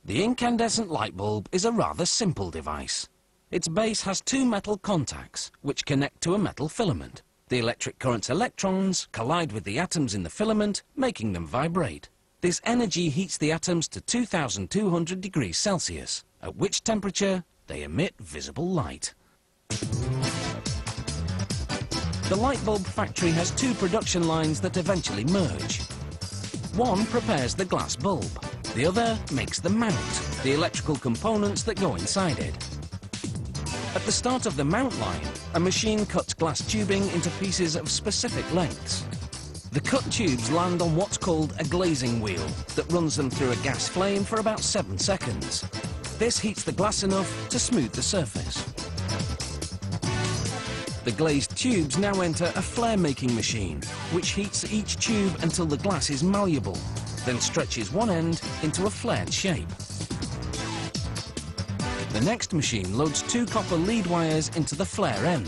The incandescent light bulb is a rather simple device. Its base has two metal contacts which connect to a metal filament. The electric current's electrons collide with the atoms in the filament, making them vibrate. This energy heats the atoms to 2200 degrees Celsius, at which temperature they emit visible light. The light bulb factory has two production lines that eventually merge. One prepares the glass bulb, the other makes the mount, the electrical components that go inside it. At the start of the mount line, a machine cuts glass tubing into pieces of specific lengths. The cut tubes land on what's called a glazing wheel that runs them through a gas flame for about 7 seconds. This heats the glass enough to smooth the surface. The glazed tubes now enter a flare-making machine, which heats each tube until the glass is malleable, then stretches one end into a flared shape. The next machine loads 2 copper lead wires into the flare end.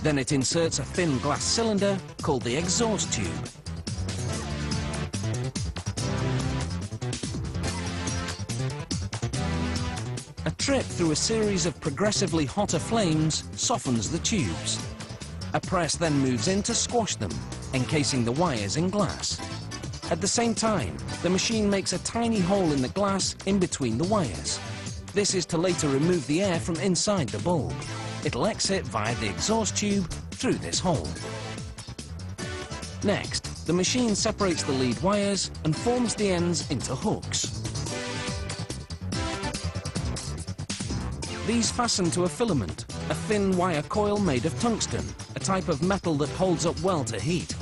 Then it inserts a thin glass cylinder called the exhaust tube. A trip through a series of progressively hotter flames softens the tubes. A press then moves in to squash them, encasing the wires in glass. At the same time, the machine makes a tiny hole in the glass in between the wires. This is to later remove the air from inside the bulb. It'll exit via the exhaust tube through this hole. Next, the machine separates the lead wires and forms the ends into hooks. These fasten to a filament, a thin wire coil made of tungsten, a type of metal that holds up well to heat.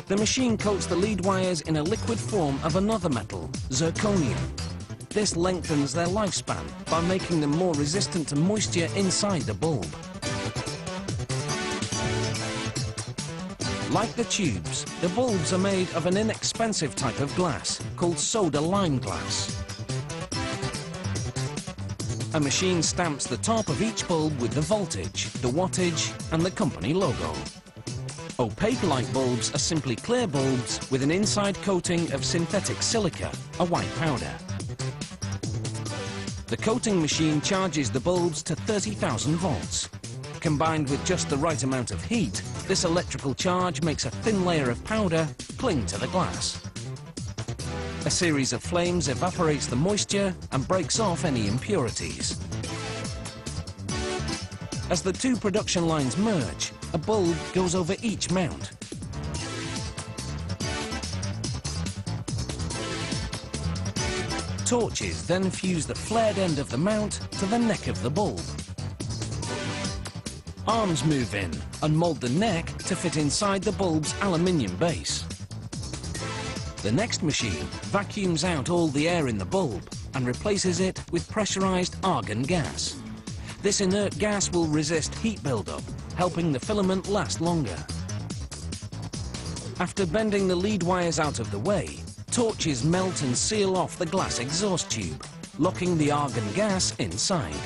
The machine coats the lead wires in a liquid form of another metal, zirconium. This lengthens their lifespan by making them more resistant to moisture inside the bulb. Like the tubes, the bulbs are made of an inexpensive type of glass called soda lime glass. A machine stamps the top of each bulb with the voltage, the wattage, and the company logo. Opaque light bulbs are simply clear bulbs with an inside coating of synthetic silica, a white powder. The coating machine charges the bulbs to 30,000 volts. Combined with just the right amount of heat, this electrical charge makes a thin layer of powder cling to the glass. A series of flames evaporates the moisture and breaks off any impurities. As the two production lines merge, a bulb goes over each mount. Torches then fuse the flared end of the mount to the neck of the bulb. Arms move in and mold the neck to fit inside the bulb's aluminium base. The next machine vacuums out all the air in the bulb and replaces it with pressurized argon gas. This inert gas will resist heat buildup, helping the filament last longer. After bending the lead wires out of the way, torches melt and seal off the glass exhaust tube, locking the argon gas inside.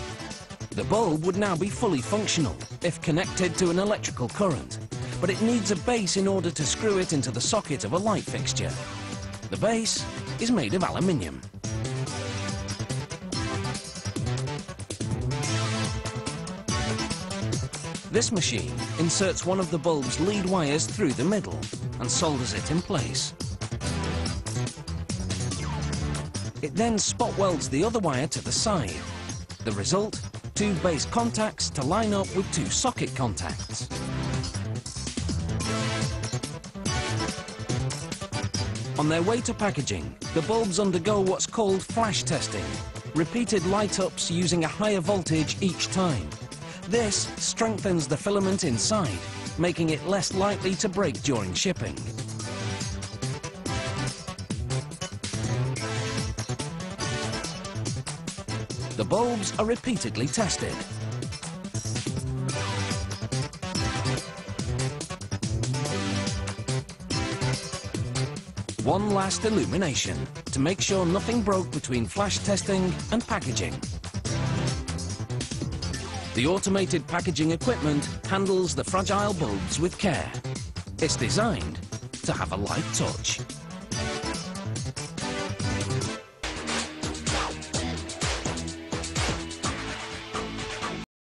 The bulb would now be fully functional if connected to an electrical current, but it needs a base in order to screw it into the socket of a light fixture. The base is made of aluminium. This machine inserts one of the bulb's lead wires through the middle and solders it in place. It then spot welds the other wire to the side. The result? 2 base contacts to line up with 2 socket contacts. On their way to packaging, the bulbs undergo what's called flash testing, repeated light-ups using a higher voltage each time. This strengthens the filament inside, making it less likely to break during shipping. The bulbs are repeatedly tested. One last illumination to make sure nothing broke between flash testing and packaging. The automated packaging equipment handles the fragile bulbs with care. It's designed to have a light touch.